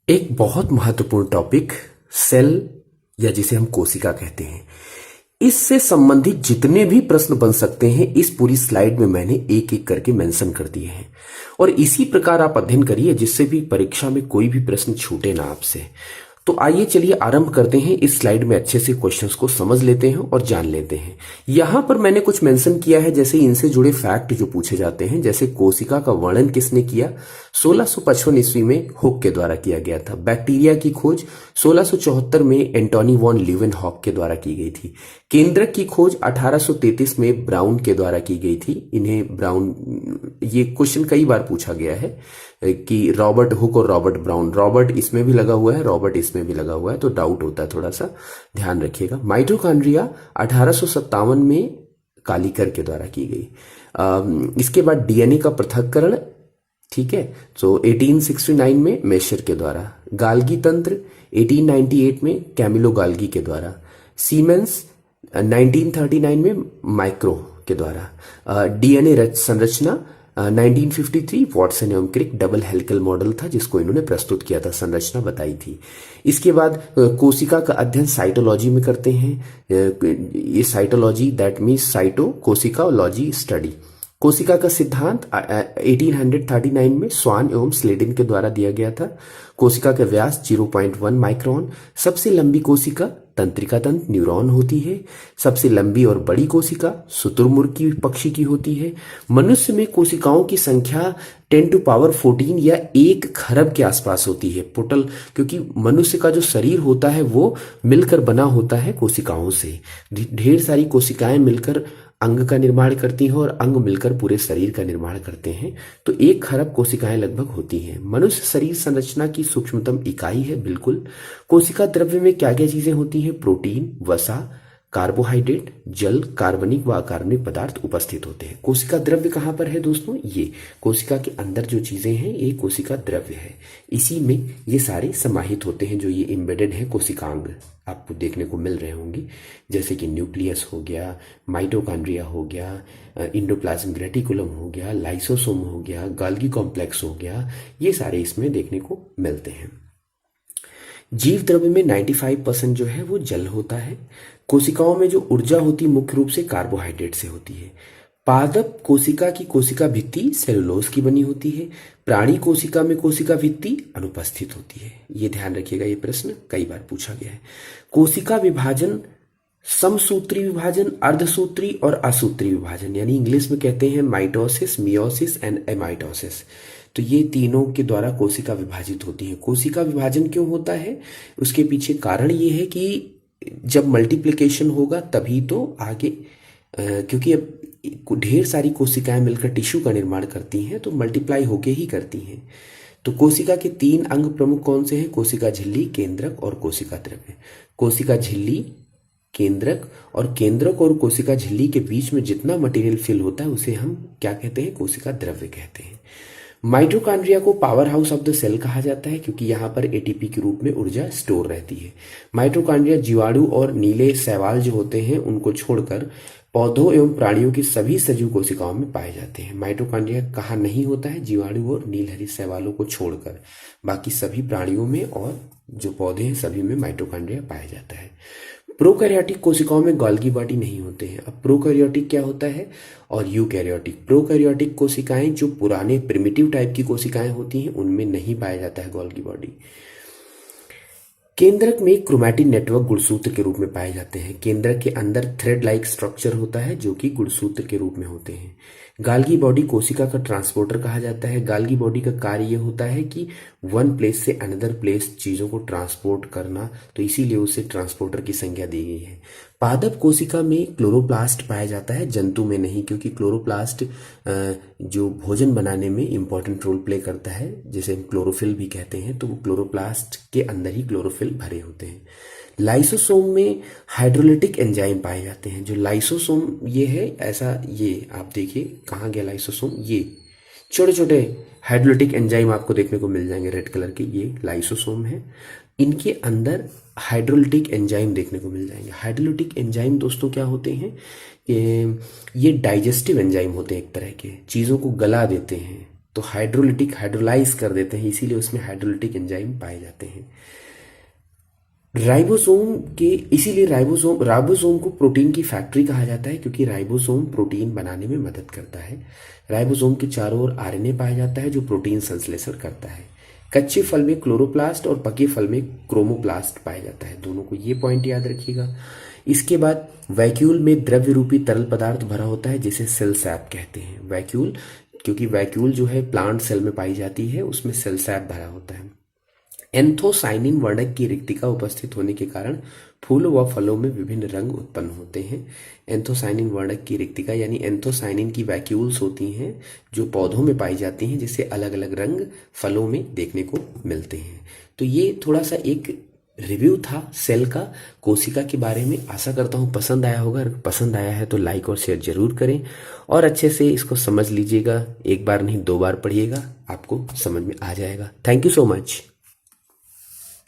एक बहुत महत्वपूर्ण टॉपिक, सेल या जिसे हम कोशिका कहते हैं, इससे संबंधित जितने भी प्रश्न बन सकते हैं इस पूरी स्लाइड में मैंने एक एक करके मेंशन कर दिए हैं। और इसी प्रकार आप अध्ययन करिए जिससे भी परीक्षा में कोई भी प्रश्न छूटे ना आपसे। तो आइए चलिए आरंभ करते हैं। इस स्लाइड में अच्छे से क्वेश्चंस को समझ लेते हैं और जान लेते हैं। यहां पर मैंने कुछ मेंशन किया है, जैसे इनसे जुड़े फैक्ट जो पूछे जाते हैं। जैसे कोशिका का वर्णन किसने किया? 1655 ईस्वी में हुक के द्वारा किया गया था। बैक्टीरिया की खोज 1674 में एंटोनी वॉन लीवेनहॉक के द्वारा की गई थी। केंद्रक की खोज 1833 में ब्राउन के द्वारा की गई थी। इन्हें ब्राउन, ये क्वेश्चन कई बार पूछा गया है कि रॉबर्ट हुक और रॉबर्ट ब्राउन, रॉबर्ट इसमें भी लगा हुआ है, रॉबर्ट इसमें भी लगा हुआ है, तो डाउट होता है, थोड़ा सा ध्यान रखिएगा। माइटोकॉन्ड्रिया 1857 में कालीकर के द्वारा की गई। इसके बाद डीएनए का पृथक्करण, ठीक है, तो 1869 में मेशर के द्वारा। गाल्गी तंत्र 1898 में कैमिलो गाल्गी के द्वारा। सीमेंस 1939 में माइक्रो के द्वारा। डीएनए संरचना 1953 वॉटसन एवं क्रिक डबल हेलिकल मॉडल था जिसको इन्होंने प्रस्तुत किया था, संरचना बताई थी। इसके बाद कोशिका का अध्ययन साइटोलॉजी में करते हैं। ये साइटोलॉजी दैट मीन्स साइटो कोशिकालॉजी स्टडी। कोशिका का सिद्धांत 1839 में स्वान एवं स्लेडिन के द्वारा दिया गया था। कोशिका का व्यास 0.1 माइक्रोन। सबसे लंबी कोशिका तंत्रिका तंत्र न्यूरॉन होती है। सबसे लंबी और बड़ी कोशिका शुतुरमुर्ग की पक्षी की होती है। मनुष्य में कोशिकाओं की संख्या 10 टू पावर 14 या 1 खरब के आसपास होती है। टोटल, क्योंकि मनुष्य का जो शरीर होता है वो मिलकर बना होता है कोशिकाओं से। ढेर सारी कोशिकाएं मिलकर अंग का निर्माण करती हैं और अंग मिलकर पूरे शरीर का निर्माण करते हैं। तो 1 खरब कोशिकाएं लगभग होती हैं। मनुष्य शरीर संरचना की सूक्ष्मतम इकाई है, बिल्कुल। कोशिका द्रव्य में क्या क्या चीजें होती हैं? प्रोटीन, वसा, कार्बोहाइड्रेट, जल, कार्बनिक व अकार्बनिक पदार्थ उपस्थित होते हैं। कोशिका द्रव्य कहाँ पर है दोस्तों? ये कोशिका के अंदर जो चीजें हैं ये कोशिका द्रव्य है। इसी में ये सारे समाहित होते हैं जो ये एम्बेडेड है कोशिकांग आपको देखने को मिल रहे होंगे, जैसे कि न्यूक्लियस हो गया, माइटोकॉन्ड्रिया हो गया, इंडोप्लाज्म रेटिकुलम हो गया, लाइसोसोम हो गया, गाल्गी कॉम्प्लेक्स हो गया, ये सारे इसमें देखने को मिलते हैं। जीव द्रव्य में 95% जो है वो जल होता है। कोशिकाओं में जो ऊर्जा होती है मुख्य रूप से कार्बोहाइड्रेट से होती है। पादप कोशिका की कोशिका भित्ति सेलुलोज की बनी होती है। प्राणी कोशिका में कोशिका भित्ति अनुपस्थित होती है। ये ध्यान रखिएगा, ये प्रश्न कई बार पूछा गया है। कोशिका विभाजन समसूत्री विभाजन, अर्धसूत्री और असूत्री विभाजन, यानी इंग्लिश में कहते हैं माइटोसिस, मियोसिस एंड एमाइटोसिस। तो ये तीनों के द्वारा कोशिका विभाजित होती है। कोशिका विभाजन क्यों होता है? उसके पीछे कारण ये है कि जब मल्टीप्लिकेशन होगा तभी तो आगे, क्योंकि अब ढेर सारी कोशिकाएं मिलकर टिश्यू का निर्माण करती हैं तो मल्टीप्लाई होके ही करती हैं। तो कोशिका के 3 अंग प्रमुख कौन से हैं? कोशिका झिल्ली, केंद्रक और कोशिका द्रव्य। कोशिका झिल्ली, केंद्रक, और केंद्रक और कोशिका झिल्ली के बीच में जितना मटेरियल फिल होता है उसे हम क्या कहते हैं? कोशिका द्रव्य कहते हैं। माइटोकॉन्ड्रिया को power house of the cell कहा जाता है क्योंकि यहाँ पर एटीपी के रूप में ऊर्जा स्टोर रहती है। माइटोकॉन्ड्रिया जीवाणु और नीले शैवाल जो होते हैं उनको छोड़कर पौधों एवं प्राणियों की सभी सजीव कोशिकाओं में पाए जाते हैं। माइटोकॉन्ड्रिया कहाँ नहीं होता है? जीवाणु और नीलहरित शैवालों को छोड़कर बाकी सभी प्राणियों में और जो पौधे हैं सभी में माइटोकॉन्ड्रिया पाया जाता है। प्रोकैरियोटिक कोशिकाओं में गोल्गी बॉडी नहीं होते हैं। अब प्रोकैरियोटिक क्या होता है और यूकैरियोटिक? प्रोकैरियोटिक कोशिकाएं जो पुराने प्रिमिटिव टाइप की कोशिकाएं होती हैं उनमें नहीं पाया जाता है गोल्गी बॉडी। केंद्रक में क्रोमैटिन नेटवर्क गुणसूत्र के रूप में पाए जाते हैं। केंद्रक के अंदर थ्रेड लाइक स्ट्रक्चर होता है जो कि गुणसूत्र के रूप में होते हैं। गाल्गी बॉडी कोशिका का ट्रांसपोर्टर कहा जाता है। गाल्गी बॉडी का कार्य यह होता है कि वन प्लेस से अनदर प्लेस चीजों को ट्रांसपोर्ट करना, तो इसीलिए उसे ट्रांसपोर्टर की संज्ञा दी गई है। पादप कोशिका में क्लोरोप्लास्ट पाया जाता है, जंतु में नहीं, क्योंकि क्लोरोप्लास्ट जो भोजन बनाने में इंपॉर्टेंट रोल प्ले करता है, जिसे हम क्लोरोफिल भी कहते हैं, तो वो क्लोरोप्लास्ट के अंदर ही क्लोरोफिल भरे होते हैं। लाइसोसोम में हाइड्रोलिटिक एंजाइम पाए जाते हैं। जो लाइसोसोम ये है ऐसा, ये आप देखिए कहाँ गया लाइसोसोम, ये छोटे छोटे हाइड्रोलिटिक एंजाइम आपको देखने को मिल जाएंगे रेड कलर के, ये लाइसोसोम है। इनके अंदर हाइड्रोलिटिक एंजाइम देखने को मिल जाएंगे। हाइड्रोलिटिक एंजाइम दोस्तों क्या होते हैं? ये डाइजेस्टिव एंजाइम होते हैं, एक तरह के चीज़ों को गला देते हैं, तो हाइड्रोलिटिक हाइड्रोलाइज कर देते हैं, इसीलिए उसमें हाइड्रोलिटिक एंजाइम पाए जाते हैं। राइबोसोम के इसीलिए राइबोसोम को प्रोटीन की फैक्ट्री कहा जाता है, क्योंकि राइबोसोम प्रोटीन बनाने में मदद करता है। राइबोसोम के चारों ओर आरएनए पाया जाता है जो प्रोटीन संश्लेषण करता है। कच्चे फल में क्लोरोप्लास्ट और पके फल में क्रोमोप्लास्ट पाया जाता है, दोनों को ये पॉइंट याद रखिएगा। इसके बाद वैक्यूल में द्रव्य रूपी तरल पदार्थ भरा होता है जिसे सेल सैप कहते हैं। वैक्यूल, क्योंकि वैक्यूल जो है प्लांट सेल में पाई जाती है, उसमें सेल सैप भरा होता है। एंथोसाइनिन वर्णक की रिक्तिका उपस्थित होने के कारण फूलों व फलों में विभिन्न रंग उत्पन्न होते हैं। एंथोसाइनिन वर्णक की रिक्तिका यानी एंथोसाइनिन की वैक्यूल्स होती हैं जो पौधों में पाई जाती हैं, जिससे अलग अलग रंग फलों में देखने को मिलते हैं। तो ये थोड़ा सा एक रिव्यू था सेल का, कोशिका के बारे में। आशा करता हूँ पसंद आया होगा। अगर पसंद आया है तो लाइक और शेयर जरूर करें और अच्छे से इसको समझ लीजिएगा। एक बार नहीं 2 बार पढ़िएगा, आपको समझ में आ जाएगा। Thank you so much.